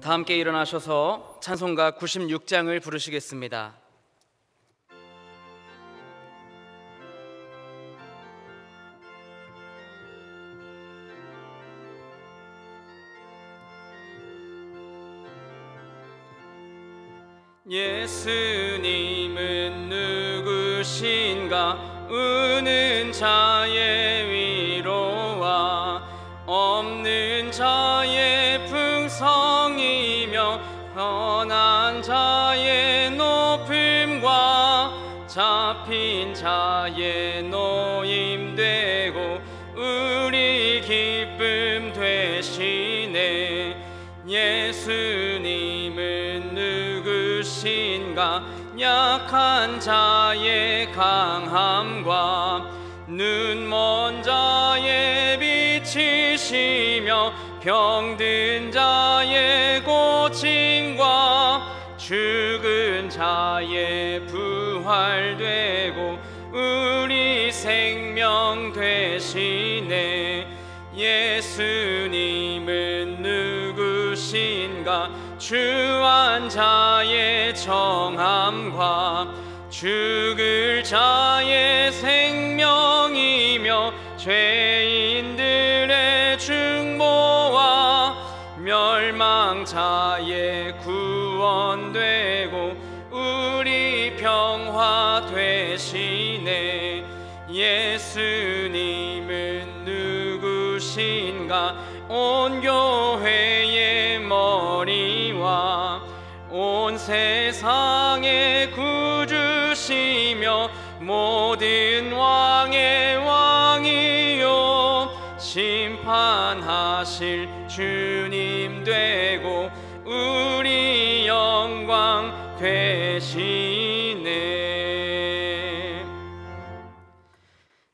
다 함께 일어나셔서 찬송가 96장을 부르시겠습니다. 예수님은 누구신가? 우는 자의 위로와 없는 자의 풍성이며 편한 자의 높음과 잡힌 자의 노임되고 우리 기쁨 되시네. 예수님은 누구신가? 약한 자의 강함과 눈먼 자의 빛이시며 병든 자의 고침과 죽은 자의 부활되고 우리 생명 되시네. 예수님은 누구신가? 주한 자의 정함과 죽을 자의 생명이며 죄인들의 중보와 멸망자의 구원되고 우리 평화 되시네. 예수님은 누구신가? 온 교회의 머리와 온 세상의 구주시며 모든 왕의 왕이요 심판하실 주님 되고 우리 영광 되시네.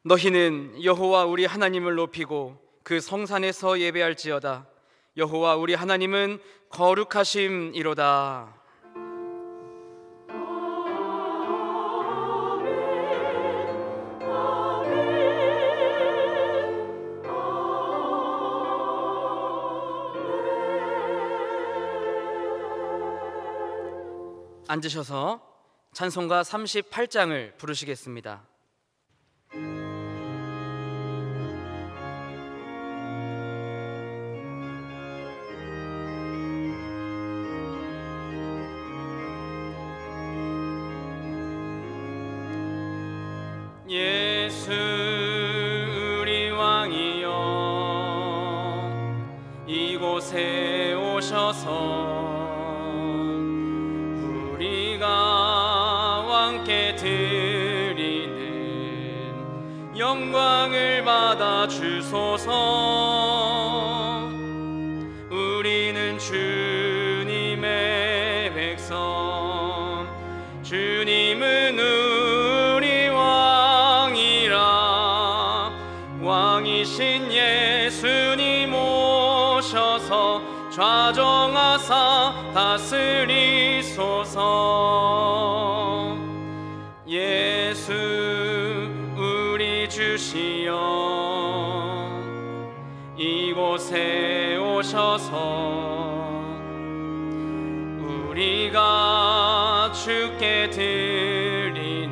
너희는 여호와 우리 하나님을 높이고 그 성산에서 예배할지어다. 여호와 우리 하나님은 거룩하심이로다. 앉으셔서 찬송가 38장을 부르시겠습니다. 예수 우리 왕이여 이곳에 오셔서 우리가 왕께 드리는 영광을 받아 주소서. 우리는 주님의 백성, 주님은 우리 왕이라. 왕이신 예수님 오셔서 좌정하사 다스리소서. 예수 우리 주시여 이곳에 오셔서 우리가 주께 드리는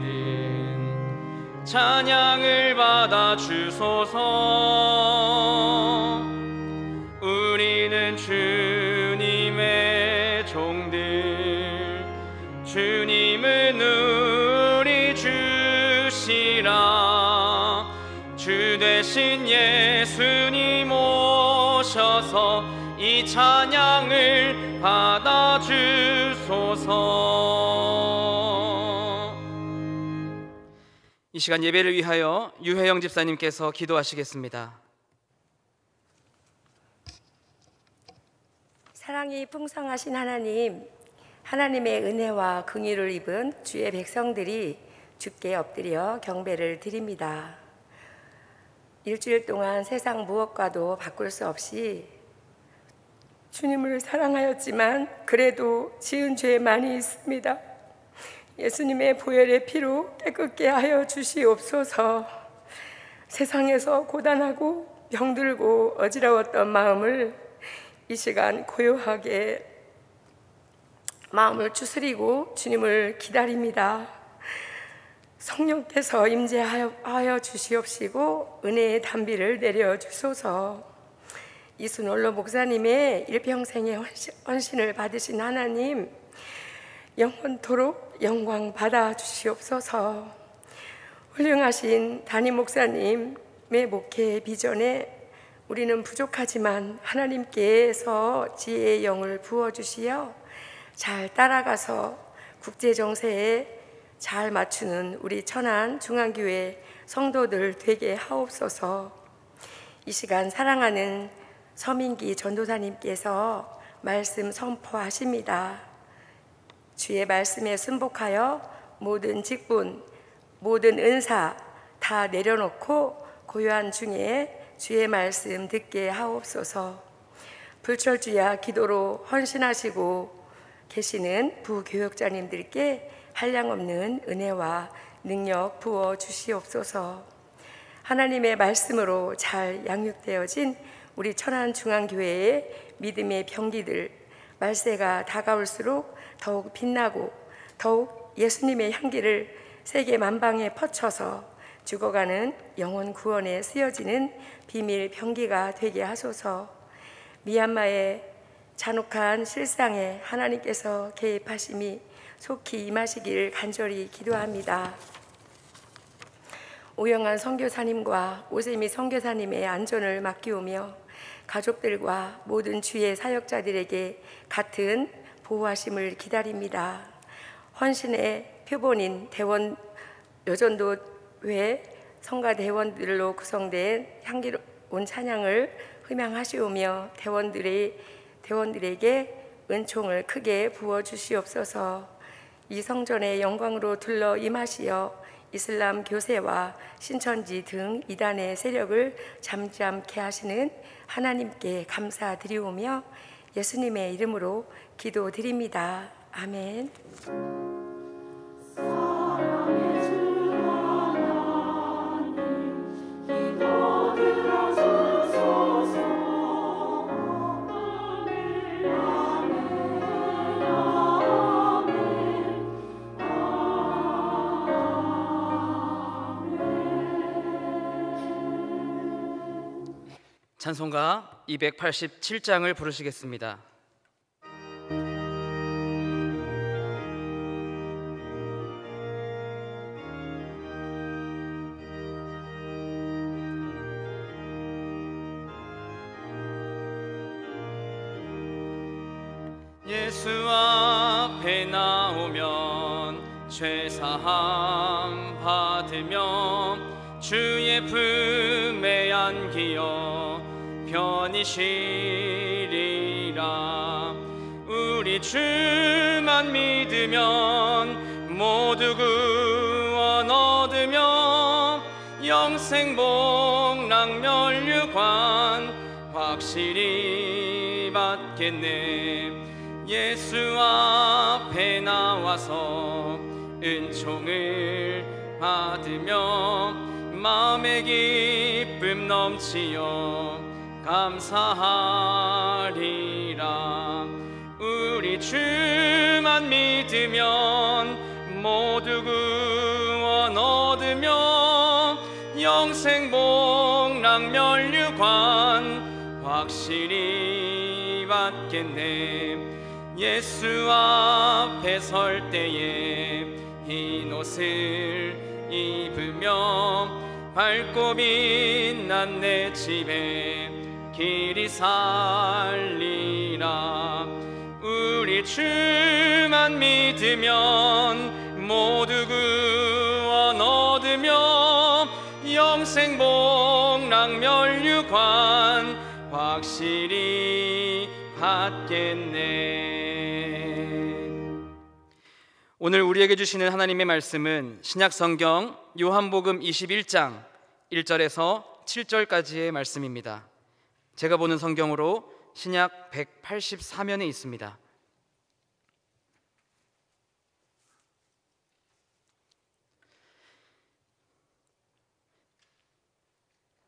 찬양을 받아 주소서. 우리는 주님의 종들, 주님은 우리 주시라. 주 되신 예수님 오셔서 이 찬양을 받아 주소서. 이 시간 예배를 위하여 유혜영 집사님께서 기도하시겠습니다. 사랑이 풍성하신 하나님, 하나님의 은혜와 긍휼을 입은 주의 백성들이 주께 엎드려 경배를 드립니다. 일주일 동안 세상 무엇과도 바꿀 수 없이 주님을 사랑하였지만 그래도 지은 죄 많이 있습니다. 예수님의 보혈의 피로 깨끗게 하여 주시옵소서. 세상에서 고단하고 병들고 어지러웠던 마음을 이 시간 고요하게 마음을 추스리고 주님을 기다립니다. 성령께서 임재하여 주시옵시고 은혜의 단비를 내려주소서. 이순올로 목사님의 일평생의 헌신을 받으신 하나님, 영원토록 영광 받아 주시옵소서. 훌륭하신 담임 목사님의 목회 비전에 우리는 부족하지만 하나님께서 지혜의 영을 부어주시어 잘 따라가서 국제 정세에 잘 맞추는 우리 천안 중앙교회 성도들 되게 하옵소서. 이 시간 사랑하는 서민기 전도사님께서 말씀 선포하십니다. 주의 말씀에 순복하여 모든 직분, 모든 은사 다 내려놓고 고요한 중에 주의 말씀 듣게 하옵소서. 불철주야 기도로 헌신하시고 계시는 부교역자님들께 한량없는 은혜와 능력 부어 주시옵소서. 하나님의 말씀으로 잘 양육되어진 우리 천안중앙교회의 믿음의 병기들, 말세가 다가올수록 더욱 빛나고 더욱 예수님의 향기를 세계 만방에 퍼쳐서 죽어가는 영혼 구원에 쓰여지는 비밀 병기가 되게 하소서. 미얀마의 잔혹한 실상에 하나님께서 개입하심이 속히 임하시길 간절히 기도합니다. 오영환 선교사님과 오세미 선교사님의 안전을 맡기오며 가족들과 모든 주의 사역자들에게 같은 보호하심을 기다립니다. 헌신의 표본인 대원 여전도회 성가 대원들로 구성된 향기로운 찬양을 흠양하시오며 대원들에게 은총을 크게 부어 주시옵소서. 이 성전의 영광으로 둘러 임하시어 이슬람 교세와 신천지 등 이단의 세력을 잠잠케 하시는 하나님께 감사드리오며 예수님의 이름으로 기도드립니다. 아멘. 찬송가 287장을 부르시겠습니다. 예수 앞에 나오면 죄사함 받으며 주의 품에 안기어 편히 쉬리라. 우리 주만 믿으면 모두 구원 얻으며 영생 복락 면류관 확실히 받겠네. 예수 앞에 나와서 은총을 받으며 마음의 기쁨 넘치어 감사하리라. 우리 주만 믿으면 모두 구원 얻으며 영생 복락 면류관 확실히 받겠네. 예수 앞에 설 때에 흰 옷을 입으며 밝고 빛난 내 집에 길이 살리라. 우리 주만 믿으면 모두 구원 얻으며 영생 복락 면류관 확실히 받겠네. 오늘 우리에게 주시는 하나님의 말씀은 신약성경 요한복음 21장 1절에서 7절까지의 말씀입니다. 제가 보는 성경으로 신약 184면에 있습니다.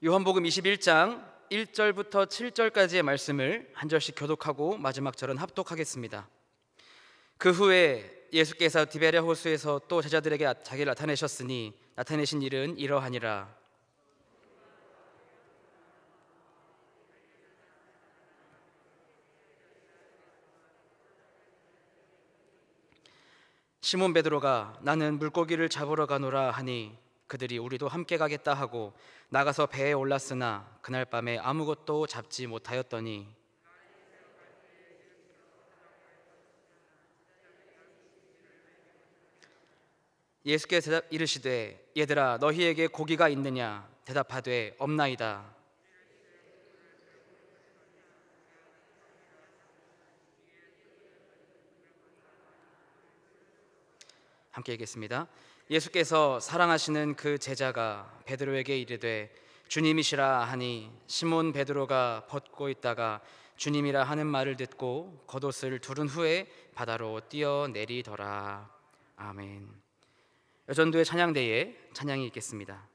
요한복음 21장 1절부터 7절까지의 말씀을 한 절씩 교독하고 마지막 절은 합독하겠습니다. 그 후에 예수께서 디베랴 호수에서 또 제자들에게 자기를 나타내셨으니 나타내신 일은 이러하니라. 시몬 베드로가 나는 물고기를 잡으러 가노라 하니 그들이 우리도 함께 가겠다 하고 나가서 배에 올랐으나 그날 밤에 아무것도 잡지 못하였더니 예수께서 이르시되 얘들아 너희에게 고기가 있느냐 대답하되 없나이다. 함께 읽겠습니다. 예수께서 사랑하시는 그 제자가 베드로에게 이르되 주님이시라 하니 시몬 베드로가 벗고 있다가 주님이라 하는 말을 듣고 겉옷을 두른 후에 바다로 뛰어내리더라. 아멘. 여전도의 찬양대에 찬양이 있겠습니다.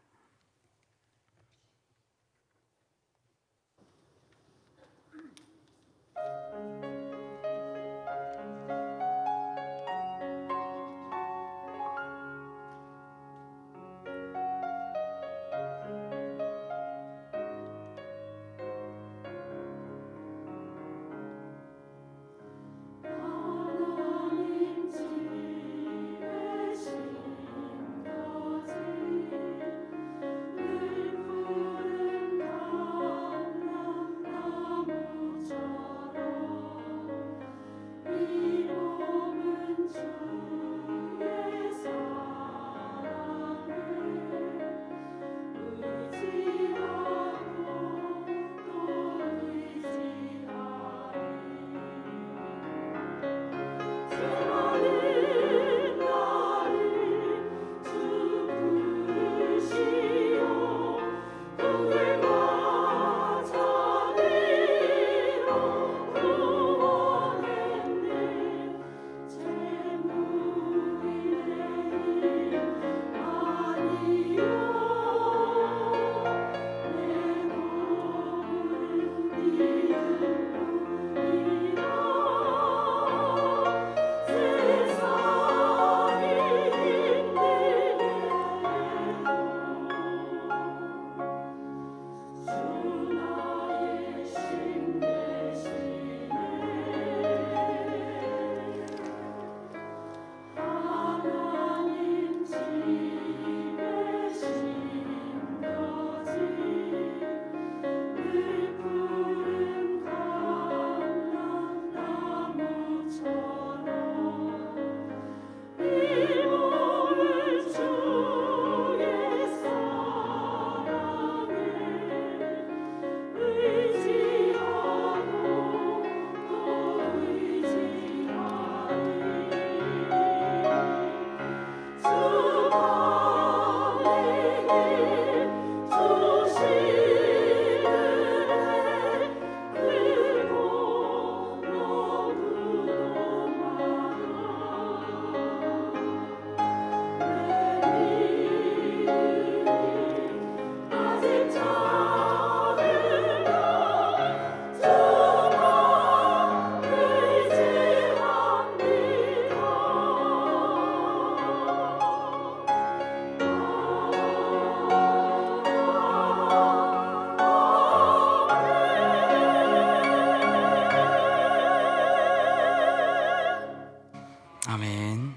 아멘.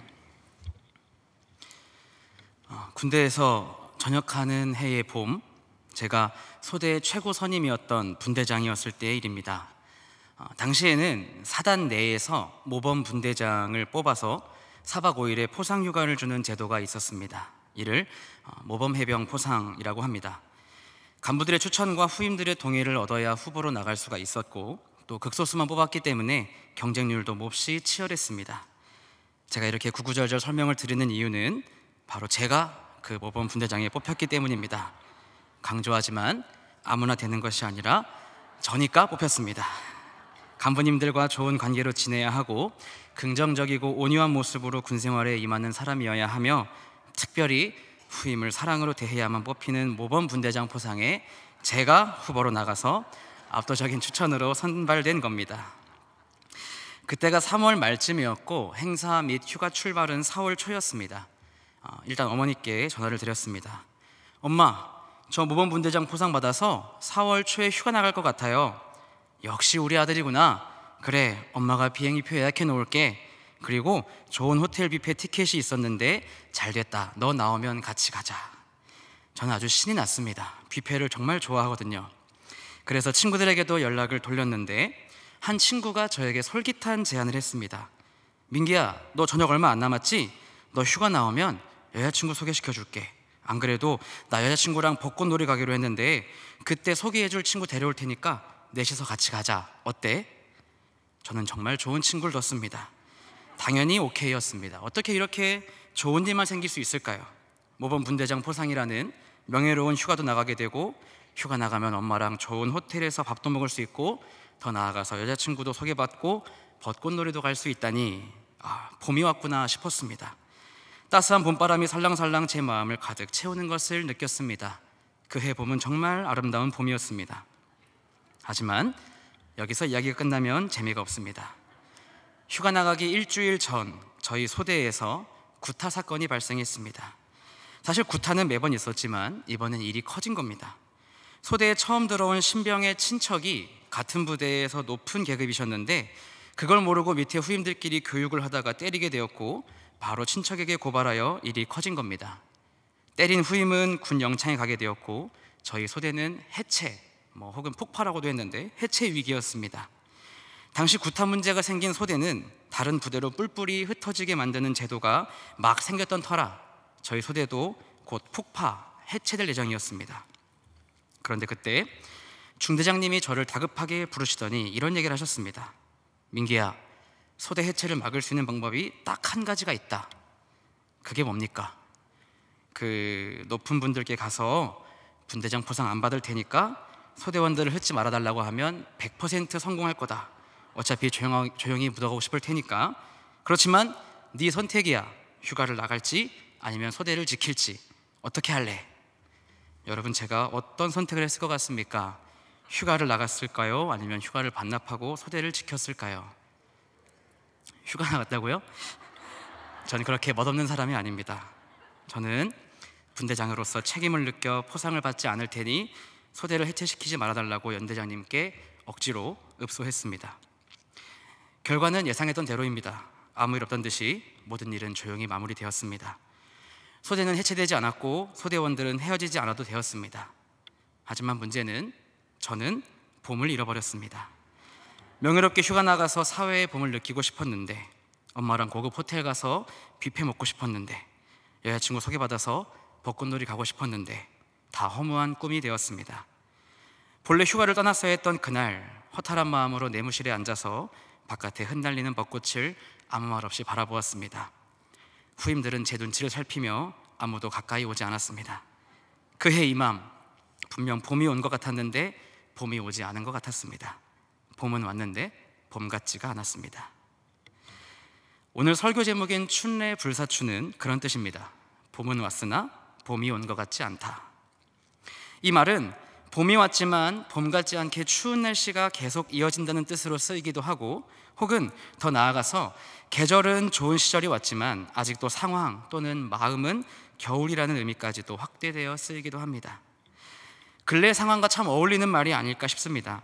군대에서 전역하는 해의 봄, 제가 소대 최고 선임이었던 분대장이었을 때의 일입니다. 당시에는 사단 내에서 모범 분대장을 뽑아서 4박 5일의 포상휴가를 주는 제도가 있었습니다. 이를 모범 해병 포상이라고 합니다. 간부들의 추천과 후임들의 동의를 얻어야 후보로 나갈 수가 있었고 또 극소수만 뽑았기 때문에 경쟁률도 몹시 치열했습니다. 제가 이렇게 구구절절 설명을 드리는 이유는 바로 제가 그 모범 분대장에 뽑혔기 때문입니다. 강조하지만 아무나 되는 것이 아니라 저니까 뽑혔습니다. 간부님들과 좋은 관계로 지내야 하고 긍정적이고 온유한 모습으로 군생활에 임하는 사람이어야 하며 특별히 후임을 사랑으로 대해야만 뽑히는 모범 분대장 포상에 제가 후보로 나가서 압도적인 추천으로 선발된 겁니다. 그때가 3월 말쯤이었고 행사 및 휴가 출발은 4월 초였습니다. 일단 어머니께 전화를 드렸습니다. 엄마, 저 모범 분대장 포상 받아서 4월 초에 휴가 나갈 것 같아요. 역시 우리 아들이구나. 그래, 엄마가 비행기표 예약해 놓을게. 그리고 좋은 호텔 뷔페 티켓이 있었는데 잘 됐다. 너 나오면 같이 가자. 저는 아주 신이 났습니다. 뷔페를 정말 좋아하거든요. 그래서 친구들에게도 연락을 돌렸는데 한 친구가 저에게 솔깃한 제안을 했습니다. 민기야, 너 저녁 얼마 안 남았지? 너 휴가 나오면 여자친구 소개시켜 줄게. 안 그래도 나 여자친구랑 벚꽃놀이 가기로 했는데 그때 소개해줄 친구 데려올 테니까 넷이서 같이 가자. 어때? 저는 정말 좋은 친구를 뒀습니다. 당연히 오케이였습니다. 어떻게 이렇게 좋은 일만 생길 수 있을까요? 모범 분대장 포상이라는 명예로운 휴가도 나가게 되고, 휴가 나가면 엄마랑 좋은 호텔에서 밥도 먹을 수 있고, 더 나아가서 여자친구도 소개받고 벚꽃놀이도 갈 수 있다니, 봄이 왔구나 싶었습니다. 따스한 봄바람이 살랑살랑 제 마음을 가득 채우는 것을 느꼈습니다. 그해 봄은 정말 아름다운 봄이었습니다. 하지만 여기서 이야기가 끝나면 재미가 없습니다. 휴가 나가기 일주일 전 저희 소대에서 구타 사건이 발생했습니다. 사실 구타는 매번 있었지만 이번엔 일이 커진 겁니다. 소대에 처음 들어온 신병의 친척이 같은 부대에서 높은 계급이셨는데 그걸 모르고 밑에 후임들끼리 교육을 하다가 때리게 되었고, 바로 친척에게 고발하여 일이 커진 겁니다. 때린 후임은 군 영창에 가게 되었고, 저희 소대는 해체, 혹은 폭파라고도 했는데 해체 위기였습니다. 당시 구타 문제가 생긴 소대는 다른 부대로 뿔뿔이 흩어지게 만드는 제도가 막 생겼던 터라 저희 소대도 곧 폭파, 해체될 예정이었습니다. 그런데 그때 중대장님이 저를 다급하게 부르시더니 이런 얘기를 하셨습니다. 민기야, 소대 해체를 막을 수 있는 방법이 딱 한 가지가 있다. 그게 뭡니까? 그 높은 분들께 가서 분대장 포상 안 받을 테니까 소대원들을 흩지 말아달라고 하면 100% 성공할 거다. 어차피 조용히 묻어가고 싶을 테니까. 그렇지만 네 선택이야. 휴가를 나갈지 아니면 소대를 지킬지. 어떻게 할래? 여러분, 제가 어떤 선택을 했을 것 같습니까? 휴가를 나갔을까요? 아니면 휴가를 반납하고 소대를 지켰을까요? 휴가 나갔다고요? 저는 그렇게 멋없는 사람이 아닙니다. 저는 분대장으로서 책임을 느껴 포상을 받지 않을 테니 소대를 해체시키지 말아달라고 연대장님께 억지로 읍소했습니다. 결과는 예상했던 대로입니다. 아무 일 없던 듯이 모든 일은 조용히 마무리되었습니다. 소대는 해체되지 않았고 소대원들은 헤어지지 않아도 되었습니다. 하지만 문제는 저는 봄을 잃어버렸습니다. 명예롭게 휴가 나가서 사회의 봄을 느끼고 싶었는데, 엄마랑 고급 호텔 가서 뷔페 먹고 싶었는데, 여자친구 소개받아서 벚꽃놀이 가고 싶었는데 다 허무한 꿈이 되었습니다. 본래 휴가를 떠났어야 했던 그날, 허탈한 마음으로 내무실에 앉아서 바깥에 흩날리는 벚꽃을 아무 말 없이 바라보았습니다. 후임들은 제 눈치를 살피며 아무도 가까이 오지 않았습니다. 그해 이맘 분명 봄이 온 것 같았는데 봄이 오지 않은 것 같았습니다. 봄은 왔는데 봄 같지가 않았습니다. 오늘 설교 제목인 춘래 불사추는 그런 뜻입니다. 봄은 왔으나 봄이 온 것 같지 않다. 이 말은 봄이 왔지만 봄 같지 않게 추운 날씨가 계속 이어진다는 뜻으로 쓰이기도 하고, 혹은 더 나아가서 계절은 좋은 시절이 왔지만 아직도 상황 또는 마음은 겨울이라는 의미까지도 확대되어 쓰이기도 합니다. 근래 상황과 참 어울리는 말이 아닐까 싶습니다.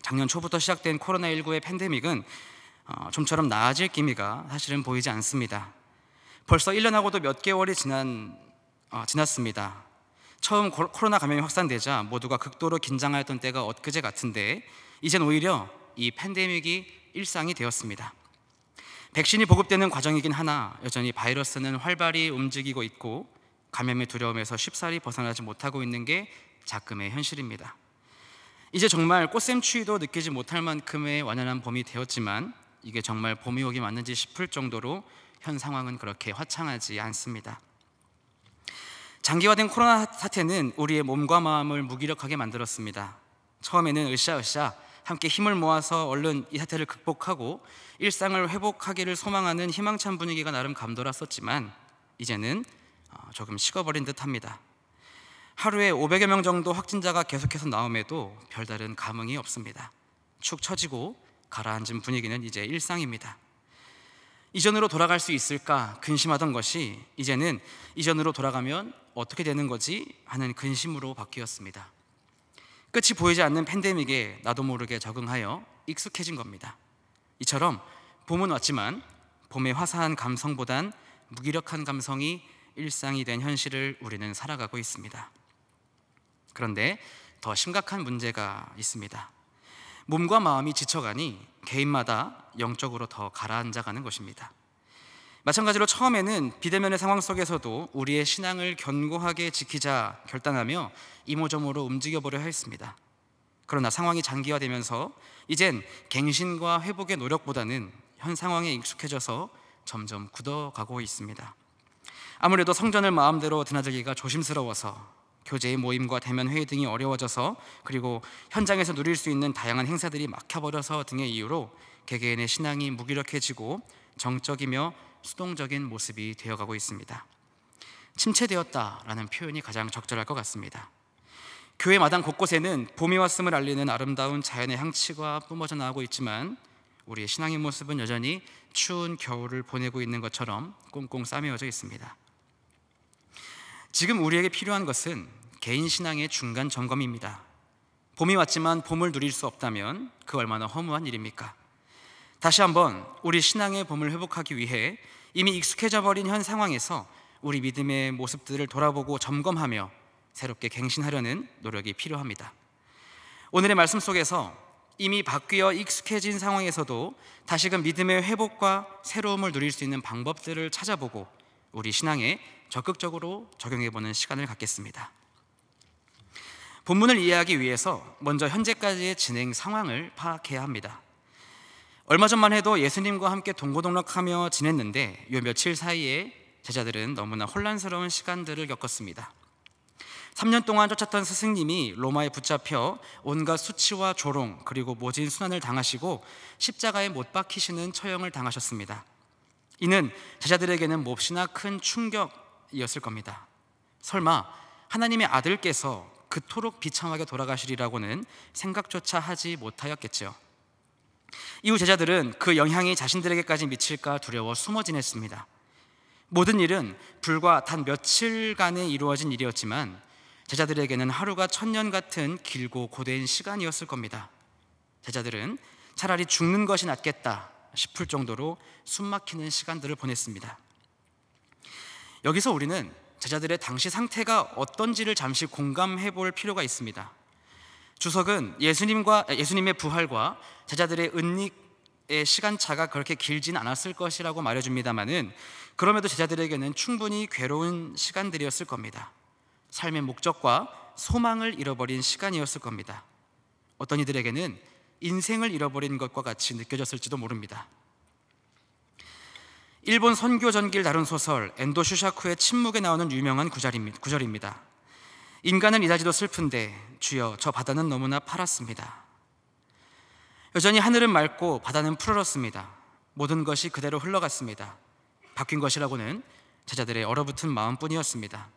작년 초부터 시작된 코로나19의 팬데믹은 좀처럼 나아질 기미가 사실은 보이지 않습니다. 벌써 1년하고도 몇 개월이 지났습니다. 처음 코로나 감염이 확산되자 모두가 극도로 긴장하였던 때가 엊그제 같은데, 이젠 오히려 이 팬데믹이 일상이 되었습니다. 백신이 보급되는 과정이긴 하나 여전히 바이러스는 활발히 움직이고 있고 감염의 두려움에서 쉽사리 벗어나지 못하고 있는 게 작금의 현실입니다. 이제 정말 꽃샘추위도 느끼지 못할 만큼의 완연한 봄이 되었지만 이게 정말 봄이 오기 맞는지 싶을 정도로 현 상황은 그렇게 화창하지 않습니다. 장기화된 코로나 사태는 우리의 몸과 마음을 무기력하게 만들었습니다. 처음에는 으쌰으쌰 함께 힘을 모아서 얼른 이 사태를 극복하고 일상을 회복하기를 소망하는 희망찬 분위기가 나름 감돌았었지만 이제는 조금 식어버린 듯합니다. 하루에 500여 명 정도 확진자가 계속해서 나옴에도 별다른 감흥이 없습니다. 축 처지고 가라앉은 분위기는 이제 일상입니다. 이전으로 돌아갈 수 있을까 근심하던 것이 이제는 이전으로 돌아가면 어떻게 되는 거지 하는 근심으로 바뀌었습니다. 끝이 보이지 않는 팬데믹에 나도 모르게 적응하여 익숙해진 겁니다. 이처럼 봄은 왔지만 봄의 화사한 감성보단 무기력한 감성이 일상이 된 현실을 우리는 살아가고 있습니다. 그런데 더 심각한 문제가 있습니다. 몸과 마음이 지쳐가니 개인마다 영적으로 더 가라앉아가는 것입니다. 마찬가지로 처음에는 비대면의 상황 속에서도 우리의 신앙을 견고하게 지키자 결단하며 이모저모로 움직여보려 했습니다. 그러나 상황이 장기화되면서 이젠 갱신과 회복의 노력보다는 현 상황에 익숙해져서 점점 굳어가고 있습니다. 아무래도 성전을 마음대로 드나들기가 조심스러워서 교제의 모임과 대면 회의 등이 어려워져서 그리고 현장에서 누릴 수 있는 다양한 행사들이 막혀버려서 등의 이유로 개개인의 신앙이 무기력해지고 정적이며 수동적인 모습이 되어가고 있습니다. 침체되었다라는 표현이 가장 적절할 것 같습니다. 교회 마당 곳곳에는 봄이 왔음을 알리는 아름다운 자연의 향취가 뿜어져 나오고 있지만 우리의 신앙의 모습은 여전히 추운 겨울을 보내고 있는 것처럼 꽁꽁 싸매어져 있습니다. 지금 우리에게 필요한 것은 개인 신앙의 중간 점검입니다. 봄이 왔지만 봄을 누릴 수 없다면 그 얼마나 허무한 일입니까? 다시 한번 우리 신앙의 봄을 회복하기 위해 이미 익숙해져 버린 현 상황에서 우리 믿음의 모습들을 돌아보고 점검하며 새롭게 갱신하려는 노력이 필요합니다. 오늘의 말씀 속에서 이미 바뀌어 익숙해진 상황에서도 다시금 믿음의 회복과 새로움을 누릴 수 있는 방법들을 찾아보고 우리 신앙에 적극적으로 적용해보는 시간을 갖겠습니다. 본문을 이해하기 위해서 먼저 현재까지의 진행 상황을 파악해야 합니다. 얼마 전만 해도 예수님과 함께 동고동락하며 지냈는데 요 며칠 사이에 제자들은 너무나 혼란스러운 시간들을 겪었습니다. 3년 동안 쫓았던 스승님이 로마에 붙잡혀 온갖 수치와 조롱 그리고 모진 순환을 당하시고 십자가에 못 박히시는 처형을 당하셨습니다. 이는 제자들에게는 몹시나 큰 충격이었을 겁니다. 설마 하나님의 아들께서 그토록 비참하게 돌아가시리라고는 생각조차 하지 못하였겠죠. 이후 제자들은 그 영향이 자신들에게까지 미칠까 두려워 숨어 지냈습니다. 모든 일은 불과 단 며칠간에 이루어진 일이었지만 제자들에게는 하루가 천년 같은 길고 고된 시간이었을 겁니다. 제자들은 차라리 죽는 것이 낫겠다 싶을 정도로 숨막히는 시간들을 보냈습니다. 여기서 우리는 제자들의 당시 상태가 어떤지를 잠시 공감해 볼 필요가 있습니다. 주석은 예수님의 부활과 제자들의 은닉의 시간차가 그렇게 길진 않았을 것이라고 말해줍니다마는 그럼에도 제자들에게는 충분히 괴로운 시간들이었을 겁니다. 삶의 목적과 소망을 잃어버린 시간이었을 겁니다. 어떤 이들에게는 인생을 잃어버린 것과 같이 느껴졌을지도 모릅니다. 일본 선교 전기를 다룬 소설 엔도 슈샤쿠의 침묵에 나오는 유명한 구절입니다. 인간은 이다지도 슬픈데 주여 저 바다는 너무나 파랗습니다. 여전히 하늘은 맑고 바다는 푸르렀습니다. 모든 것이 그대로 흘러갔습니다. 바뀐 것이라고는 제자들의 얼어붙은 마음뿐이었습니다.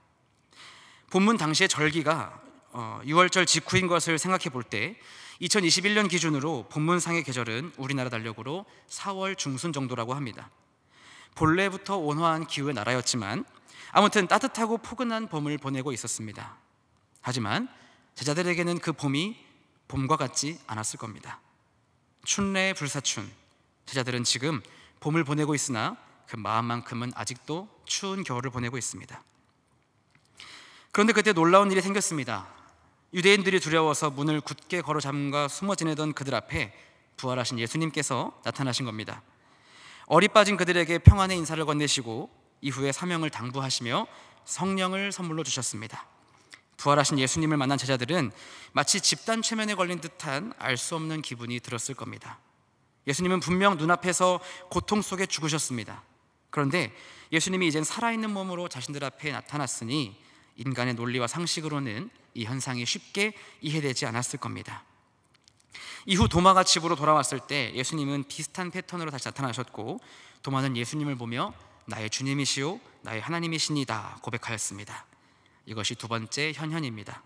본문 당시의 절기가 6월절 직후인 것을 생각해 볼 때 2021년 기준으로 본문상의 계절은 우리나라 달력으로 4월 중순 정도라고 합니다. 본래부터 온화한 기후의 나라였지만 아무튼 따뜻하고 포근한 봄을 보내고 있었습니다. 하지만 제자들에게는 그 봄이 봄과 같지 않았을 겁니다. 춘래 불사춘, 제자들은 지금 봄을 보내고 있으나 그 마음만큼은 아직도 추운 겨울을 보내고 있습니다. 그런데 그때 놀라운 일이 생겼습니다. 유대인들이 두려워서 문을 굳게 걸어 잠가 숨어 지내던 그들 앞에 부활하신 예수님께서 나타나신 겁니다. 얼이 빠진 그들에게 평안의 인사를 건네시고 이후에 사명을 당부하시며 성령을 선물로 주셨습니다. 부활하신 예수님을 만난 제자들은 마치 집단 최면에 걸린 듯한 알 수 없는 기분이 들었을 겁니다. 예수님은 분명 눈앞에서 고통 속에 죽으셨습니다. 그런데 예수님이 이젠 살아있는 몸으로 자신들 앞에 나타났으니 인간의 논리와 상식으로는 이 현상이 쉽게 이해되지 않았을 겁니다. 이후 도마가 집으로 돌아왔을 때 예수님은 비슷한 패턴으로 다시 나타나셨고 도마는 예수님을 보며 나의 주님이시오 나의 하나님이시니다 고백하였습니다. 이것이 두 번째 현현입니다.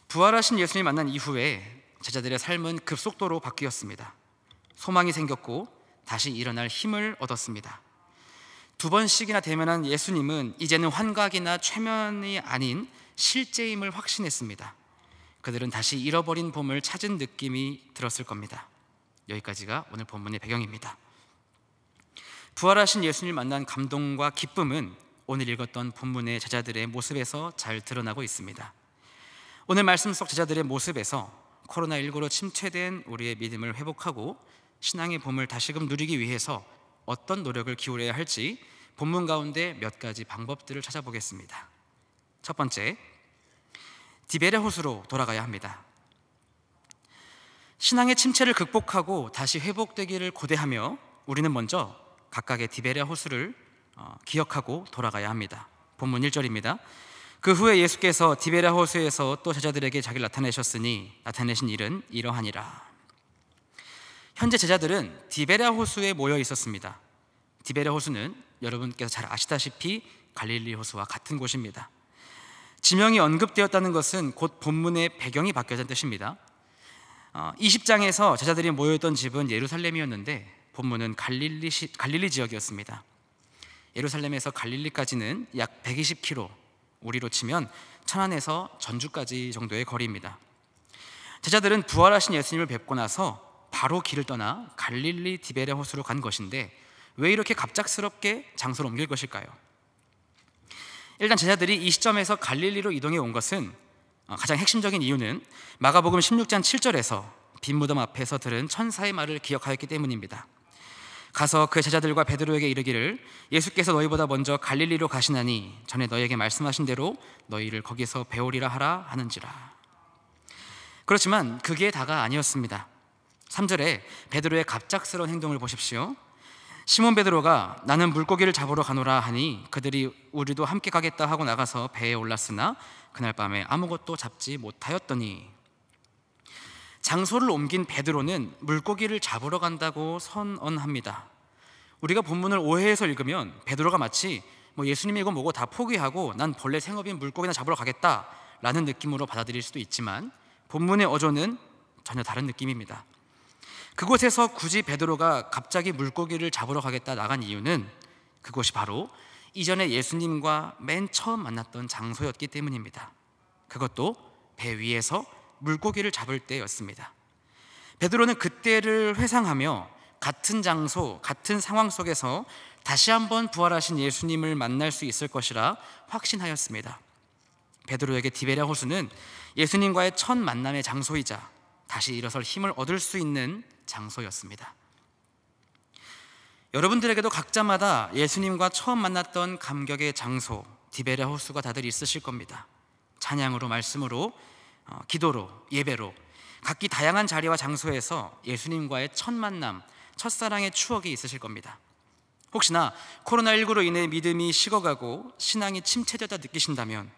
부활하신 예수님 만난 이후에 제자들의 삶은 급속도로 바뀌었습니다. 소망이 생겼고 다시 일어날 힘을 얻었습니다. 두 번씩이나 대면한 예수님은 이제는 환각이나 최면이 아닌 실제임을 확신했습니다. 그들은 다시 잃어버린 봄을 찾은 느낌이 들었을 겁니다. 여기까지가 오늘 본문의 배경입니다. 부활하신 예수님을 만난 감동과 기쁨은 오늘 읽었던 본문의 제자들의 모습에서 잘 드러나고 있습니다. 오늘 말씀 속 제자들의 모습에서 코로나19로 침체된 우리의 믿음을 회복하고 신앙의 봄을 다시금 누리기 위해서 어떤 노력을 기울여야 할지 본문 가운데 몇 가지 방법들을 찾아보겠습니다. 첫 번째, 디베랴 호수로 돌아가야 합니다. 신앙의 침체를 극복하고 다시 회복되기를 고대하며 우리는 먼저 각각의 디베랴 호수를 기억하고 돌아가야 합니다. 본문 1절입니다. 그 후에 예수께서 디베랴 호수에서 또 제자들에게 자기를 나타내셨으니 나타내신 일은 이러하니라. 현재 제자들은 디베랴 호수에 모여 있었습니다. 디베랴 호수는 여러분께서 잘 아시다시피 갈릴리 호수와 같은 곳입니다. 지명이 언급되었다는 것은 곧 본문의 배경이 바뀌었다는 뜻입니다. 20장에서 제자들이 모여있던 집은 예루살렘이었는데 본문은 갈릴리 지역이었습니다. 예루살렘에서 갈릴리까지는 약 120km, 우리로 치면 천안에서 전주까지 정도의 거리입니다. 제자들은 부활하신 예수님을 뵙고 나서 바로 길을 떠나 갈릴리 디베랴 호수로 간 것인데 왜 이렇게 갑작스럽게 장소를 옮길 것일까요? 일단 제자들이 이 시점에서 갈릴리로 이동해 온 것은 가장 핵심적인 이유는 마가복음 16장 7절에서 빈 무덤 앞에서 들은 천사의 말을 기억하였기 때문입니다. 가서 그 제자들과 베드로에게 이르기를 예수께서 너희보다 먼저 갈릴리로 가시나니 전에 너희에게 말씀하신 대로 너희를 거기서 배우리라 하라 하는지라. 그렇지만 그게 다가 아니었습니다. 3절에 베드로의 갑작스러운 행동을 보십시오. 시몬 베드로가 나는 물고기를 잡으러 가노라 하니 그들이 우리도 함께 가겠다 하고 나가서 배에 올랐으나 그날 밤에 아무것도 잡지 못하였더니. 장소를 옮긴 베드로는 물고기를 잡으러 간다고 선언합니다. 우리가 본문을 오해해서 읽으면 베드로가 마치 예수님이 이거 뭐고 다 포기하고 난 본래 생업인 물고기나 잡으러 가겠다라는 느낌으로 받아들일 수도 있지만 본문의 어조는 전혀 다른 느낌입니다. 그곳에서 굳이 베드로가 갑자기 물고기를 잡으러 가겠다 나간 이유는 그곳이 바로 이전에 예수님과 맨 처음 만났던 장소였기 때문입니다. 그것도 배 위에서 물고기를 잡을 때였습니다. 베드로는 그때를 회상하며 같은 장소, 같은 상황 속에서 다시 한번 부활하신 예수님을 만날 수 있을 것이라 확신하였습니다. 베드로에게 디베랴 호수는 예수님과의 첫 만남의 장소이자 다시 일어설 힘을 얻을 수 있는 장소였습니다. 여러분들에게도 각자마다 예수님과 처음 만났던 감격의 장소, 디베랴 호수가 다들 있으실 겁니다. 찬양으로, 말씀으로, 기도로, 예배로 각기 다양한 자리와 장소에서 예수님과의 첫 만남, 첫사랑의 추억이 있으실 겁니다. 혹시나 코로나19로 인해 믿음이 식어가고 신앙이 침체되었다 느끼신다면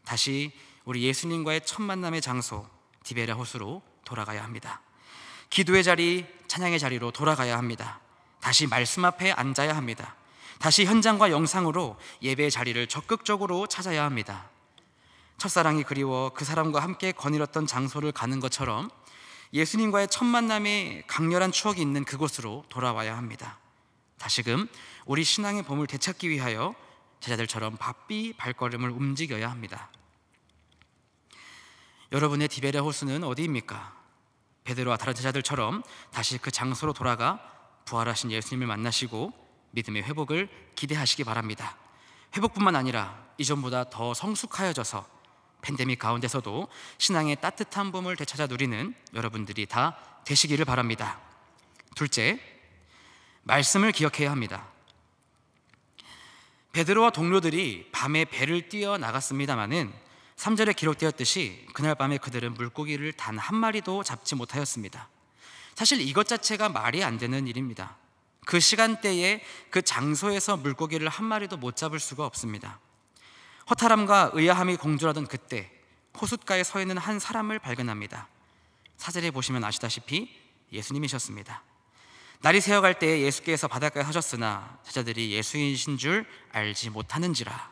다시 우리 예수님과의 첫 만남의 장소 디베랴 호수로 돌아가야 합니다. 기도의 자리, 찬양의 자리로 돌아가야 합니다. 다시 말씀 앞에 앉아야 합니다. 다시 현장과 영상으로 예배의 자리를 적극적으로 찾아야 합니다. 첫사랑이 그리워 그 사람과 함께 거닐었던 장소를 가는 것처럼 예수님과의 첫 만남의 강렬한 추억이 있는 그곳으로 돌아와야 합니다. 다시금 우리 신앙의 봄을 되찾기 위하여 제자들처럼 바삐 발걸음을 움직여야 합니다. 여러분의 디베랴 호수는 어디입니까? 베드로와 다른 제자들처럼 다시 그 장소로 돌아가 부활하신 예수님을 만나시고 믿음의 회복을 기대하시기 바랍니다. 회복뿐만 아니라 이전보다 더 성숙하여져서 팬데믹 가운데서도 신앙의 따뜻한 봄을 되찾아 누리는 여러분들이 다 되시기를 바랍니다. 둘째, 말씀을 기억해야 합니다. 베드로와 동료들이 밤에 배를 띄어 나갔습니다마는 3절에 기록되었듯이 그날 밤에 그들은 물고기를 단 한 마리도 잡지 못하였습니다. 사실 이것 자체가 말이 안 되는 일입니다. 그 시간대에 그 장소에서 물고기를 한 마리도 못 잡을 수가 없습니다. 허탈함과 의아함이 공존하던 그때 호숫가에 서 있는 한 사람을 발견합니다. 4절에 보시면 아시다시피 예수님이셨습니다. 날이 새어갈 때에 예수께서 바닷가에 서셨으나 제자들이 예수이신 줄 알지 못하는지라.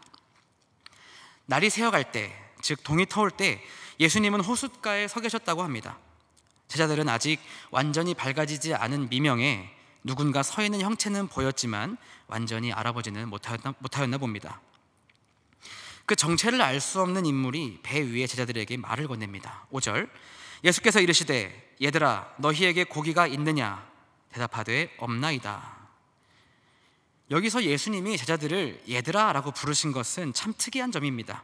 날이 새어갈 때, 즉 동이 터올 때 예수님은 호숫가에 서 계셨다고 합니다. 제자들은 아직 완전히 밝아지지 않은 미명에 누군가 서 있는 형체는 보였지만 완전히 알아보지는 못하였나 봅니다. 그 정체를 알 수 없는 인물이 배 위에 제자들에게 말을 건넵니다. 5절, 예수께서 이르시되 얘들아 너희에게 고기가 있느냐? 대답하되 없나이다. 여기서 예수님이 제자들을 얘들아 라고 부르신 것은 참 특이한 점입니다.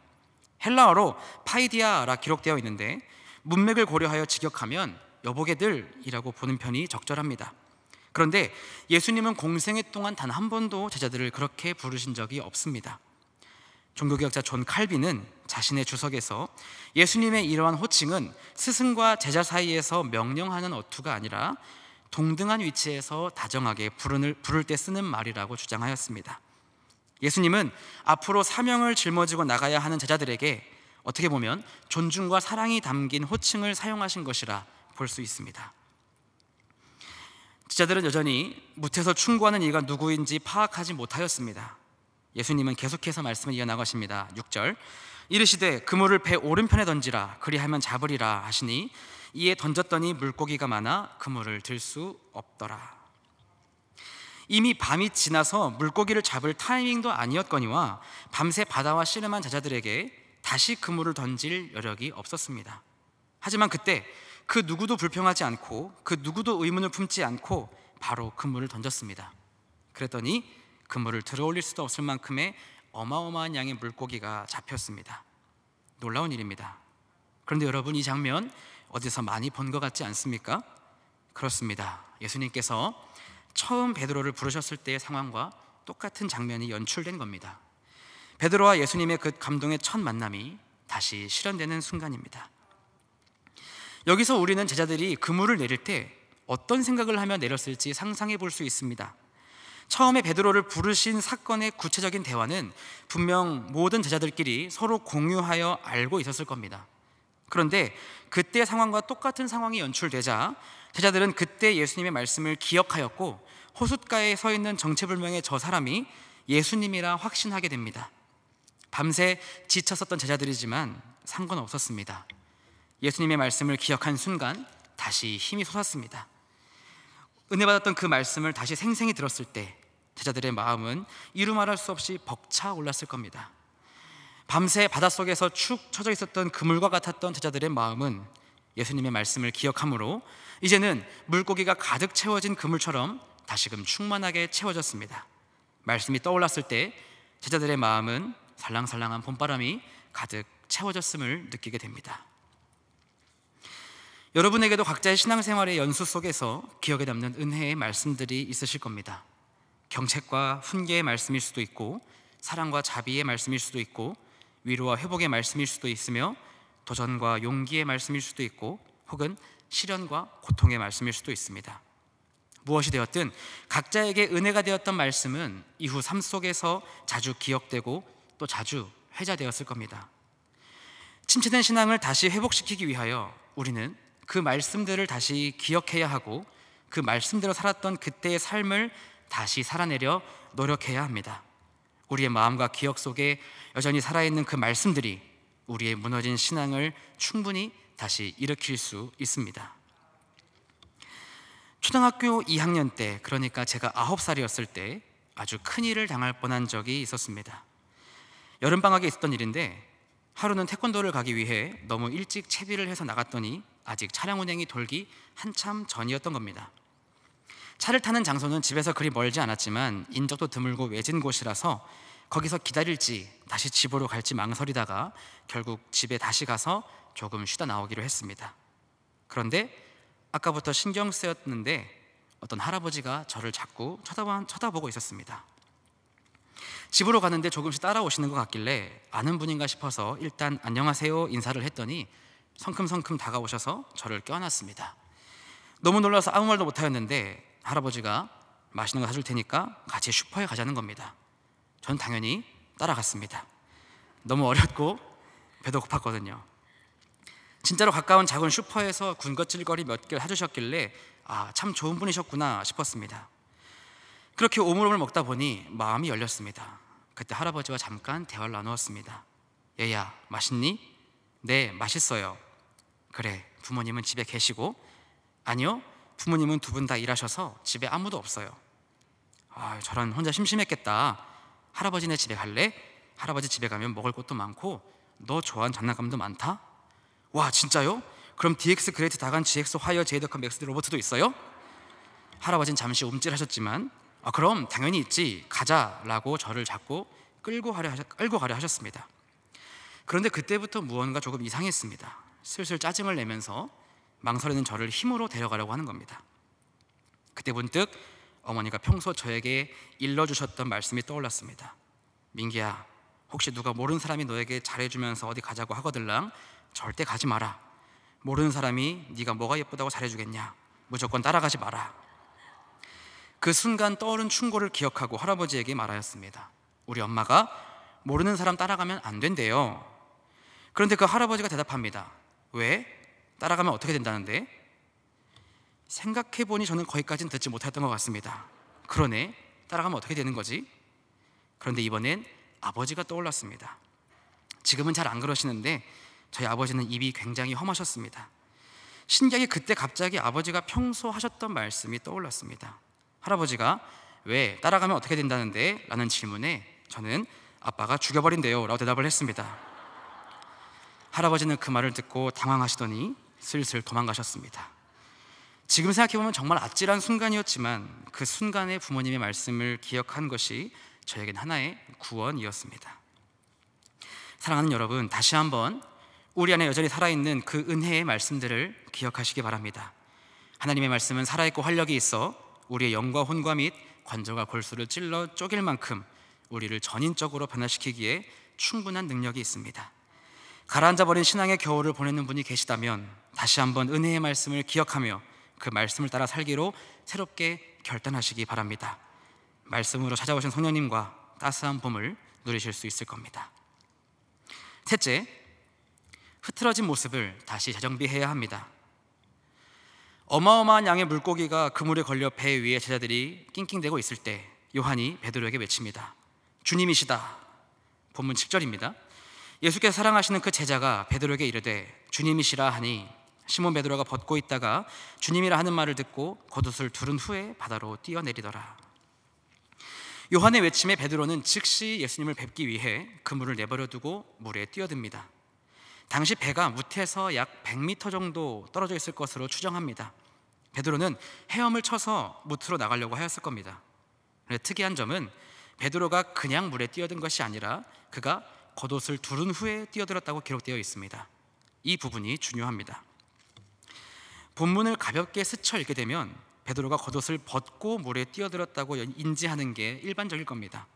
헬라어로 파이디아라 기록되어 있는데 문맥을 고려하여 직역하면 여보게들이라고 보는 편이 적절합니다. 그런데 예수님은 공생애 동안 단 한 번도 제자들을 그렇게 부르신 적이 없습니다. 종교개혁자 존 칼빈은 자신의 주석에서 예수님의 이러한 호칭은 스승과 제자 사이에서 명령하는 어투가 아니라 동등한 위치에서 다정하게 부를 때 쓰는 말이라고 주장하였습니다. 예수님은 앞으로 사명을 짊어지고 나가야 하는 제자들에게 어떻게 보면 존중과 사랑이 담긴 호칭을 사용하신 것이라 볼 수 있습니다. 제자들은 여전히 무태서 충고하는 이가 누구인지 파악하지 못하였습니다. 예수님은 계속해서 말씀을 이어나가십니다. 6절, 이르시되 그물을 배 오른편에 던지라 그리하면 잡으리라 하시니 이에 던졌더니 물고기가 많아 그물을 들 수 없더라. 이미 밤이 지나서 물고기를 잡을 타이밍도 아니었거니와 밤새 바다와 씨름한 제자들에게 다시 그물을 던질 여력이 없었습니다. 하지만 그때 그 누구도 불평하지 않고 그 누구도 의문을 품지 않고 바로 그물을 던졌습니다. 그랬더니 그물을 들어올릴 수도 없을 만큼의 어마어마한 양의 물고기가 잡혔습니다. 놀라운 일입니다. 그런데 여러분, 이 장면 어디서 많이 본 것 같지 않습니까? 그렇습니다. 예수님께서 처음 베드로를 부르셨을 때의 상황과 똑같은 장면이 연출된 겁니다. 베드로와 예수님의 그 감동의 첫 만남이 다시 실현되는 순간입니다. 여기서 우리는 제자들이 그물을 내릴 때 어떤 생각을 하며 내렸을지 상상해 볼 수 있습니다. 처음에 베드로를 부르신 사건의 구체적인 대화는 분명 모든 제자들끼리 서로 공유하여 알고 있었을 겁니다. 그런데 그때 상황과 똑같은 상황이 연출되자 제자들은 그때 예수님의 말씀을 기억하였고 호숫가에 서 있는 정체불명의 저 사람이 예수님이라 확신하게 됩니다. 밤새 지쳤었던 제자들이지만 상관없었습니다. 예수님의 말씀을 기억한 순간 다시 힘이 솟았습니다. 은혜 받았던 그 말씀을 다시 생생히 들었을 때 제자들의 마음은 이루 말할 수 없이 벅차 올랐을 겁니다. 밤새 바닷속에서 축 처져 있었던 그물과 같았던 제자들의 마음은 예수님의 말씀을 기억함으로 이제는 물고기가 가득 채워진 그물처럼 다시금 충만하게 채워졌습니다. 말씀이 떠올랐을 때 제자들의 마음은 살랑살랑한 봄바람이 가득 채워졌음을 느끼게 됩니다. 여러분에게도 각자의 신앙생활의 연수 속에서 기억에 남는 은혜의 말씀들이 있으실 겁니다. 경책과 훈계의 말씀일 수도 있고 사랑과 자비의 말씀일 수도 있고 위로와 회복의 말씀일 수도 있으며 도전과 용기의 말씀일 수도 있고 혹은 시련과 고통의 말씀일 수도 있습니다. 무엇이 되었든 각자에게 은혜가 되었던 말씀은 이후 삶 속에서 자주 기억되고 또 자주 회자되었을 겁니다. 침체된 신앙을 다시 회복시키기 위하여 우리는 그 말씀들을 다시 기억해야 하고 그 말씀대로 살았던 그때의 삶을 다시 살아내려 노력해야 합니다. 우리의 마음과 기억 속에 여전히 살아있는 그 말씀들이 우리의 무너진 신앙을 충분히 다시 일으킬 수 있습니다. 초등학교 2학년 때, 그러니까 제가 9살이었을 때 아주 큰일을 당할 뻔한 적이 있었습니다. 여름방학에 있었던 일인데 하루는 태권도를 가기 위해 너무 일찍 채비를 해서 나갔더니 아직 차량 운행이 돌기 한참 전이었던 겁니다. 차를 타는 장소는 집에서 그리 멀지 않았지만 인적도 드물고 외진 곳이라서 거기서 기다릴지 다시 집으로 갈지 망설이다가 결국 집에 다시 가서 조금 쉬다 나오기로 했습니다. 그런데 아까부터 신경 쓰였는데 어떤 할아버지가 저를 자꾸 쳐다보고 있었습니다. 집으로 가는데 조금씩 따라오시는 것 같길래 아는 분인가 싶어서 일단 안녕하세요 인사를 했더니 성큼성큼 다가오셔서 저를 껴안았습니다. 너무 놀라서 아무 말도 못하였는데 할아버지가 맛있는 거 사줄 테니까 같이 슈퍼에 가자는 겁니다. 전 당연히 따라갔습니다. 너무 어렸고 배도 고팠거든요. 진짜로 가까운 작은 슈퍼에서 군것질거리 몇 개를 사주셨길래 참 좋은 분이셨구나 싶었습니다. 그렇게 오물오물 먹다 보니 마음이 열렸습니다. 그때 할아버지와 잠깐 대화를 나누었습니다. 얘야, 맛있니? 네, 맛있어요. 그래, 부모님은 집에 계시고 아니요, 부모님은 두 분 다 일하셔서 집에 아무도 없어요. 저런 혼자 심심했겠다. 할아버지네 집에 갈래? 할아버지 집에 가면 먹을 것도 많고 너 좋아하는 장난감도 많다. 와, 진짜요? 그럼 DX 그레이트 다간 GX 화이어 제이더컴 맥스 로버트도 있어요? 할아버지는 잠시 움찔하셨지만 그럼 당연히 있지, 가자라고 저를 잡고 끌고 가려 하셨습니다. 그런데 그때부터 무언가 조금 이상했습니다. 슬슬 짜증을 내면서 망설이는 저를 힘으로 데려가려고 하는 겁니다. 그때 문득 어머니가 평소 저에게 일러주셨던 말씀이 떠올랐습니다. 민기야, 혹시 누가 모르는 사람이 너에게 잘해주면서 어디 가자고 하거들랑 절대 가지 마라. 모르는 사람이 네가 뭐가 예쁘다고 잘해주겠냐. 무조건 따라가지 마라. 그 순간 떠오른 충고를 기억하고 할아버지에게 말하였습니다. 우리 엄마가 모르는 사람 따라가면 안 된대요. 그런데 그 할아버지가 대답합니다. 왜? 따라가면 어떻게 된다는데? 생각해보니 저는 거기까지는 듣지 못했던 것 같습니다. 그러네, 따라가면 어떻게 되는 거지? 그런데 이번엔 아버지가 떠올랐습니다. 지금은 잘 안 그러시는데 저희 아버지는 입이 굉장히 험하셨습니다. 신기하게 그때 갑자기 아버지가 평소 하셨던 말씀이 떠올랐습니다. 할아버지가 왜 따라가면 어떻게 된다는데? 라는 질문에 저는 아빠가 죽여버린대요 라고 대답을 했습니다. 할아버지는 그 말을 듣고 당황하시더니 슬슬 도망가셨습니다. 지금 생각해보면 정말 아찔한 순간이었지만 그 순간에 부모님의 말씀을 기억한 것이 저에겐 하나의 구원이었습니다. 사랑하는 여러분, 다시 한번 우리 안에 여전히 살아있는 그 은혜의 말씀들을 기억하시기 바랍니다. 하나님의 말씀은 살아있고 활력이 있어 우리의 영과 혼과 및 관절과 골수를 찔러 쪼갤 만큼 우리를 전인적으로 변화시키기에 충분한 능력이 있습니다. 가라앉아버린 신앙의 겨울을 보내는 분이 계시다면 다시 한번 은혜의 말씀을 기억하며 그 말씀을 따라 살기로 새롭게 결단하시기 바랍니다. 말씀으로 찾아오신 성령님과 따스한 봄을 누리실 수 있을 겁니다. 셋째, 흐트러진 모습을 다시 재정비해야 합니다. 어마어마한 양의 물고기가 그물에 걸려 배 위에 제자들이 낑낑대고 있을 때 요한이 베드로에게 외칩니다. 주님이시다. 본문 10절입니다. 예수께서 사랑하시는 그 제자가 베드로에게 이르되 주님이시라 하니 시몬 베드로가 벗고 있다가 주님이라 하는 말을 듣고 겉옷을 두른 후에 바다로 뛰어내리더라. 요한의 외침에 베드로는 즉시 예수님을 뵙기 위해 그물을 내버려 두고 물에 뛰어듭니다. 당시 배가 무태에서 약 100m 정도 떨어져 있을 것으로 추정합니다. 베드로는 헤엄을 쳐서 무트로 나가려고 하였을 겁니다. 그런데 특이한 점은 베드로가 그냥 물에 뛰어든 것이 아니라 그가 겉옷을 두른 후에 뛰어들었다고 기록되어 있습니다. 이 부분이 중요합니다. 본문을 가볍게 스쳐 읽게 되면 베드로가 겉옷을 벗고 물에 뛰어들었다고 인지하는 게 일반적일 겁니다.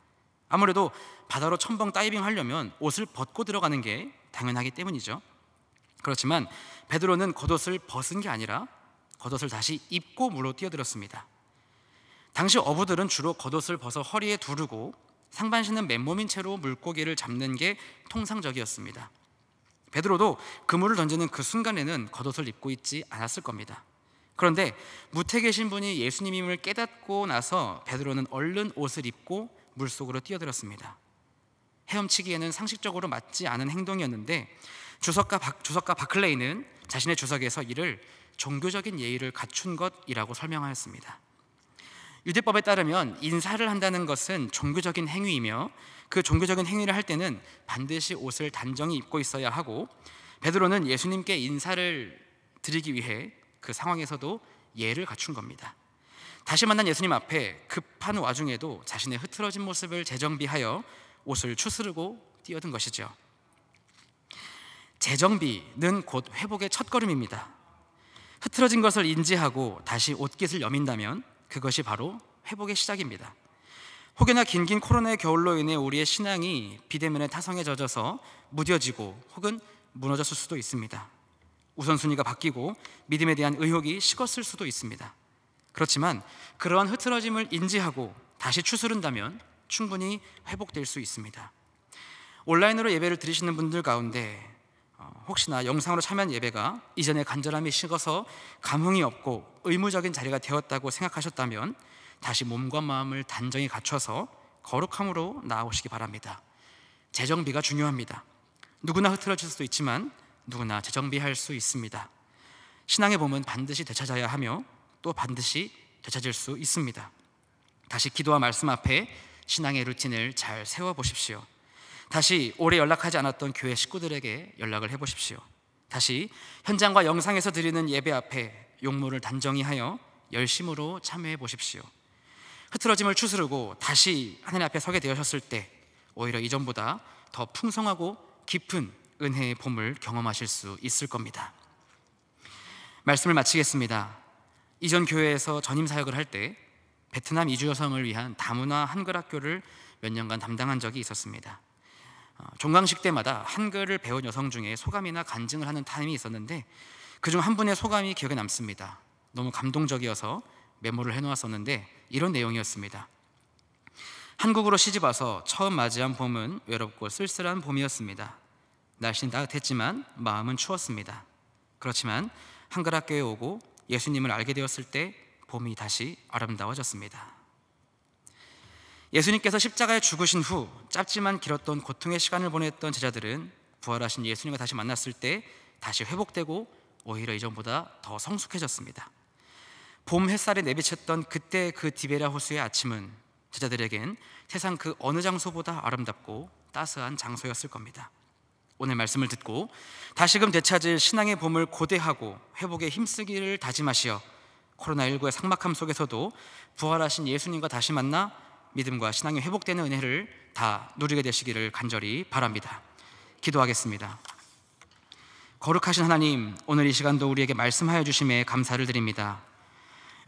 아무래도 바다로 첨벙 다이빙 하려면 옷을 벗고 들어가는 게 당연하기 때문이죠. 그렇지만 베드로는 겉옷을 벗은 게 아니라 겉옷을 다시 입고 물로 뛰어들었습니다. 당시 어부들은 주로 겉옷을 벗어 허리에 두르고 상반신은 맨몸인 채로 물고기를 잡는 게 통상적이었습니다. 베드로도 그물을 던지는 그 순간에는 겉옷을 입고 있지 않았을 겁니다. 그런데 무태 계신 분이 예수님임을 깨닫고 나서 베드로는 얼른 옷을 입고 물속으로 뛰어들었습니다. 헤엄치기에는 상식적으로 맞지 않은 행동이었는데 주석가 바클레이는 자신의 주석에서 이를 종교적인 예의를 갖춘 것이라고 설명하였습니다. 유대법에 따르면 인사를 한다는 것은 종교적인 행위이며 그 종교적인 행위를 할 때는 반드시 옷을 단정히 입고 있어야 하고 베드로는 예수님께 인사를 드리기 위해 그 상황에서도 예를 갖춘 겁니다. 다시 만난 예수님 앞에 급한 와중에도 자신의 흐트러진 모습을 재정비하여 옷을 추스르고 뛰어든 것이죠. 재정비는 곧 회복의 첫걸음입니다. 흐트러진 것을 인지하고 다시 옷깃을 여민다면 그것이 바로 회복의 시작입니다. 혹여나 긴긴 코로나의 겨울로 인해 우리의 신앙이 비대면의 타성에 젖어서 무뎌지고 혹은 무너졌을 수도 있습니다. 우선순위가 바뀌고 믿음에 대한 의욕이 식었을 수도 있습니다. 그렇지만 그러한 흐트러짐을 인지하고 다시 추스른다면 충분히 회복될 수 있습니다. 온라인으로 예배를 드리시는 분들 가운데 혹시나 영상으로 참여한 예배가 이전에 간절함이 식어서 감흥이 없고 의무적인 자리가 되었다고 생각하셨다면 다시 몸과 마음을 단정히 갖춰서 거룩함으로 나아오시기 바랍니다. 재정비가 중요합니다. 누구나 흐트러질 수도 있지만 누구나 재정비할 수 있습니다. 신앙의 봄은 반드시 되찾아야 하며 또 반드시 되찾을 수 있습니다. 다시 기도와 말씀 앞에 신앙의 루틴을 잘 세워보십시오. 다시 오래 연락하지 않았던 교회 식구들에게 연락을 해보십시오. 다시 현장과 영상에서 드리는 예배 앞에 용모를 단정히 하여 열심으로 참여해 보십시오. 흐트러짐을 추스르고 다시 하나님 앞에 서게 되셨을 때 오히려 이전보다 더 풍성하고 깊은 은혜의 봄을 경험하실 수 있을 겁니다. 말씀을 마치겠습니다. 이전 교회에서 전임 사역을 할 때 베트남 이주 여성을 위한 다문화 한글학교를 몇 년간 담당한 적이 있었습니다. 종강식 때마다 한글을 배운 여성 중에 소감이나 간증을 하는 타임이 있었는데 그중 한 분의 소감이 기억에 남습니다. 너무 감동적이어서 메모를 해놓았었는데 이런 내용이었습니다. 한국으로 시집와서 처음 맞이한 봄은 외롭고 쓸쓸한 봄이었습니다. 날씨는 따뜻했지만 마음은 추웠습니다. 그렇지만 한글학교에 오고 예수님을 알게 되었을 때 봄이 다시 아름다워졌습니다. 예수님께서 십자가에 죽으신 후 짧지만 길었던 고통의 시간을 보냈던 제자들은 부활하신 예수님과 다시 만났을 때 다시 회복되고 오히려 이전보다 더 성숙해졌습니다. 봄 햇살에 내비쳤던 그때 그 디베라 호수의 아침은 제자들에겐 세상 그 어느 장소보다 아름답고 따스한 장소였을 겁니다. 오늘 말씀을 듣고 다시금 되찾을 신앙의 봄을 고대하고 회복에 힘쓰기를 다짐하시어 코로나19의 삭막함 속에서도 부활하신 예수님과 다시 만나 믿음과 신앙이 회복되는 은혜를 다 누리게 되시기를 간절히 바랍니다. 기도하겠습니다. 거룩하신 하나님, 오늘 이 시간도 우리에게 말씀하여 주심에 감사를 드립니다.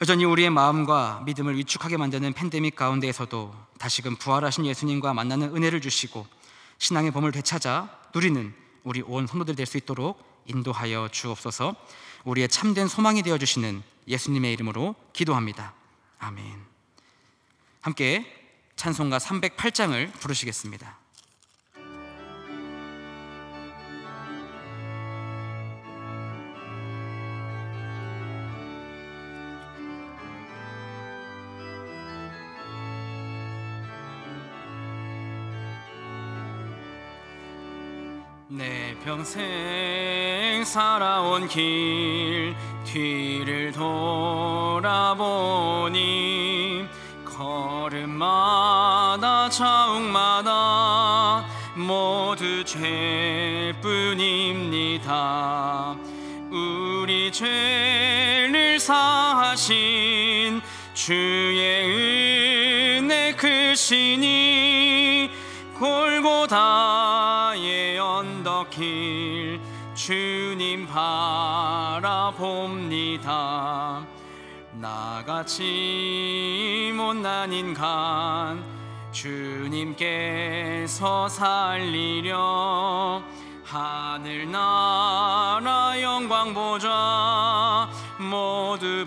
여전히 우리의 마음과 믿음을 위축하게 만드는 팬데믹 가운데에서도 다시금 부활하신 예수님과 만나는 은혜를 주시고 신앙의 봄을 되찾아 누리는 우리 온 성도들 될 수 있도록 인도하여 주옵소서. 우리의 참된 소망이 되어주시는 예수님의 이름으로 기도합니다. 아멘. 함께 찬송가 308장을 부르시겠습니다. 내 평생 살아온 길 뒤를 돌아보니 걸음마다 자욱마다 모두 죄뿐입니다. 우리 죄를 사하신 주의 은혜 크시니 골고다의 언덕길 주님 바라봅니다. 나같이 못난 인간 주님께서 살리려 하늘나라 영광 보좌 모두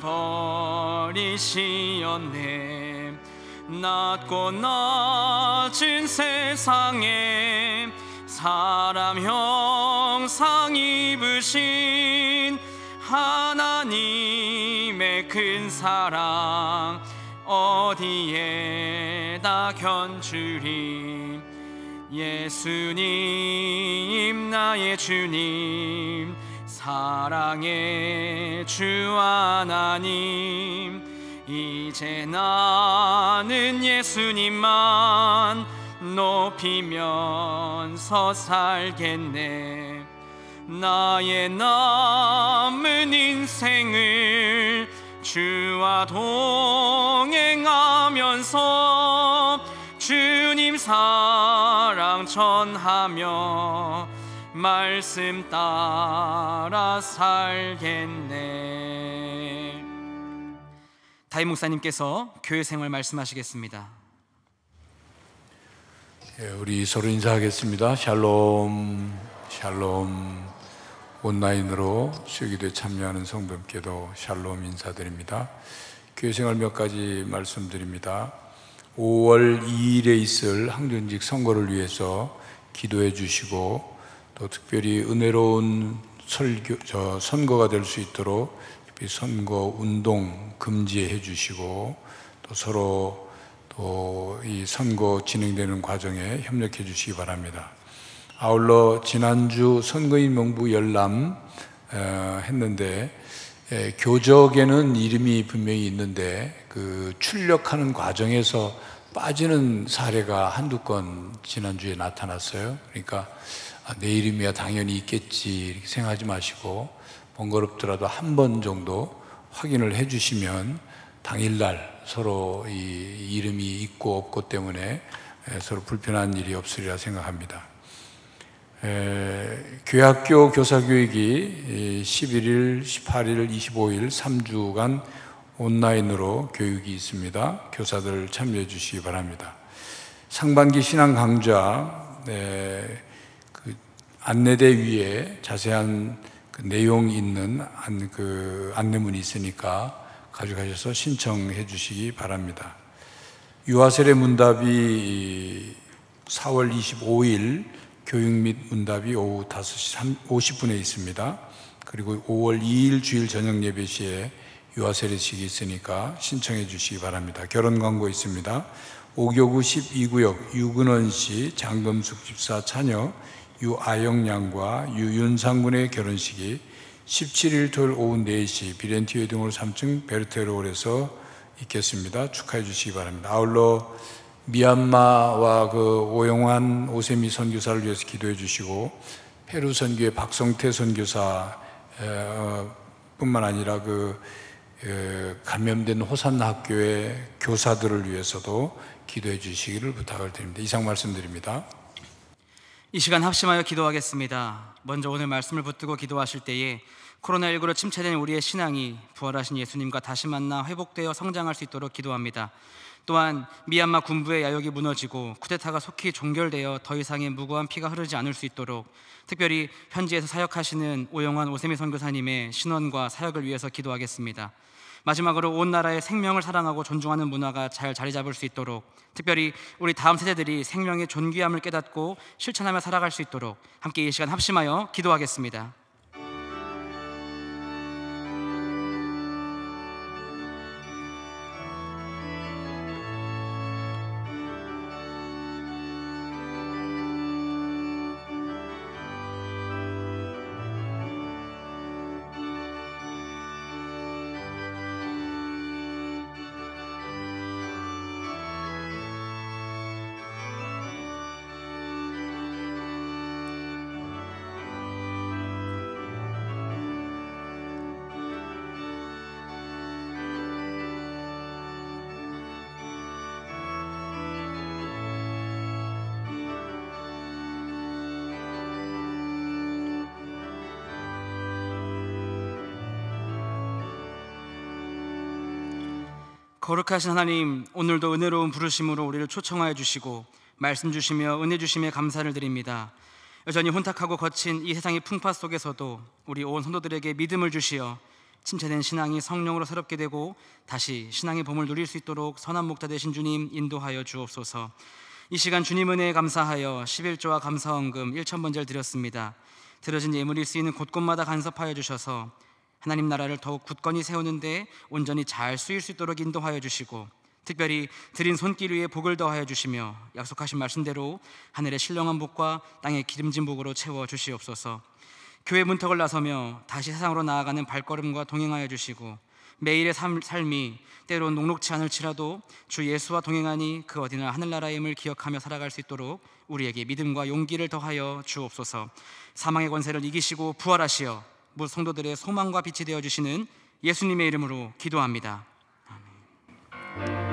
버리시었네. 낮고 낮은 세상에 사람 형상 입으신 하나님의 큰 사랑 어디에다 견주리. 예수님 나의 주님 사랑의 주 하나님 이제 나는 예수님만 높이면서 살겠네. 나의 남은 인생을 주와 동행하면서 주님 사랑 전하며 말씀 따라 살겠네. 다임 목사님께서 교회 생활 말씀하시겠습니다. 우리 서로 인사하겠습니다. 샬롬 샬롬. 온라인으로 수요기도에 참여하는 성도님께도 샬롬 인사드립니다. 교회 생활 몇 가지 말씀드립니다. 5월 2일에 있을 항전직 선거를 위해서 기도해 주시고 또 특별히 은혜로운 선거가 될 수 있도록 선거 운동 금지해 주시고 또 서로 또 이 선거 진행되는 과정에 협력해 주시기 바랍니다. 아울러 지난주 선거인 명부 열람 했는데 교적에는 이름이 분명히 있는데 그 출력하는 과정에서 빠지는 사례가 한두 건 지난주에 나타났어요. 그러니까 내 이름이야 당연히 있겠지 이렇게 생각하지 마시고 번거롭더라도 한 번 정도 확인을 해 주시면 당일날 서로 이 이름이 있고 없고 때문에 서로 불편한 일이 없으리라 생각합니다. 교회학교 교사교육이 11일, 18일, 25일 3주간 온라인으로 교육이 있습니다. 교사들 참여해 주시기 바랍니다. 상반기 신앙 강좌 그 안내대 위에 자세한 그 내용 있는 안내문이 있으니까 가져가셔서 신청해 주시기 바랍니다. 유아세례 문답이 4월 25일 교육 및 문답이 오후 5시 50분에 있습니다. 그리고 5월 2일 주일 저녁 예배 시에 유아세례식이 있으니까 신청해 주시기 바랍니다. 결혼 광고 있습니다. 오교구 12구역 유근원씨 장금숙 집사 차녀 유아영 양과 유윤상 군의 결혼식이 17일 토요일 오후 4시 비렌티웨 등으로 3층 베르테로홀에서 있겠습니다. 축하해 주시기 바랍니다. 아울러 미얀마와 그 오영환 오세미 선교사를 위해서 기도해 주시고 페루 선교의 박성태 선교사 뿐만 아니라 감염된 호산나 학교의 교사들을 위해서도 기도해 주시기를 부탁을 드립니다. 이상 말씀드립니다. 이 시간 합심하여 기도하겠습니다. 먼저 오늘 말씀을 붙들고 기도하실 때에 코로나19로 침체된 우리의 신앙이 부활하신 예수님과 다시 만나 회복되어 성장할 수 있도록 기도합니다. 또한 미얀마 군부의 야욕이 무너지고 쿠데타가 속히 종결되어 더 이상의 무고한 피가 흐르지 않을 수 있도록 특별히 현지에서 사역하시는 오영환 오세미 선교사님의 신원과 사역을 위해서 기도하겠습니다. 마지막으로 온 나라의 생명을 사랑하고 존중하는 문화가 잘 자리 잡을 수 있도록 특별히 우리 다음 세대들이 생명의 존귀함을 깨닫고 실천하며 살아갈 수 있도록 함께 이 시간 합심하여 기도하겠습니다. 거룩하신 하나님, 오늘도 은혜로운 부르심으로 우리를 초청하여 주시고 말씀 주시며 은혜 주심에 감사를 드립니다. 여전히 혼탁하고 거친 이 세상의 풍파 속에서도 우리 온 성도들에게 믿음을 주시어 침체된 신앙이 성령으로 새롭게 되고 다시 신앙의 봄을 누릴 수 있도록 선한 목자 되신 주님 인도하여 주옵소서. 이 시간 주님 은혜에 감사하여 11조와 감사원금 1,000번제를 드렸습니다. 드려진 예물이 쓰이는 곳곳마다 간섭하여 주셔서 하나님 나라를 더욱 굳건히 세우는데 온전히 잘 쓰일 수 있도록 인도하여 주시고 특별히 드린 손길 위에 복을 더하여 주시며 약속하신 말씀대로 하늘의 신령한 복과 땅의 기름진 복으로 채워 주시옵소서. 교회 문턱을 나서며 다시 세상으로 나아가는 발걸음과 동행하여 주시고 매일의 삶이 때론 녹록치 않을지라도 주 예수와 동행하니 그 어디나 하늘나라의 힘을 기억하며 살아갈 수 있도록 우리에게 믿음과 용기를 더하여 주옵소서. 사망의 권세를 이기시고 부활하시어 모든 성도들의 소망과 빛이 되어주시는 예수님의 이름으로 기도합니다. 아멘.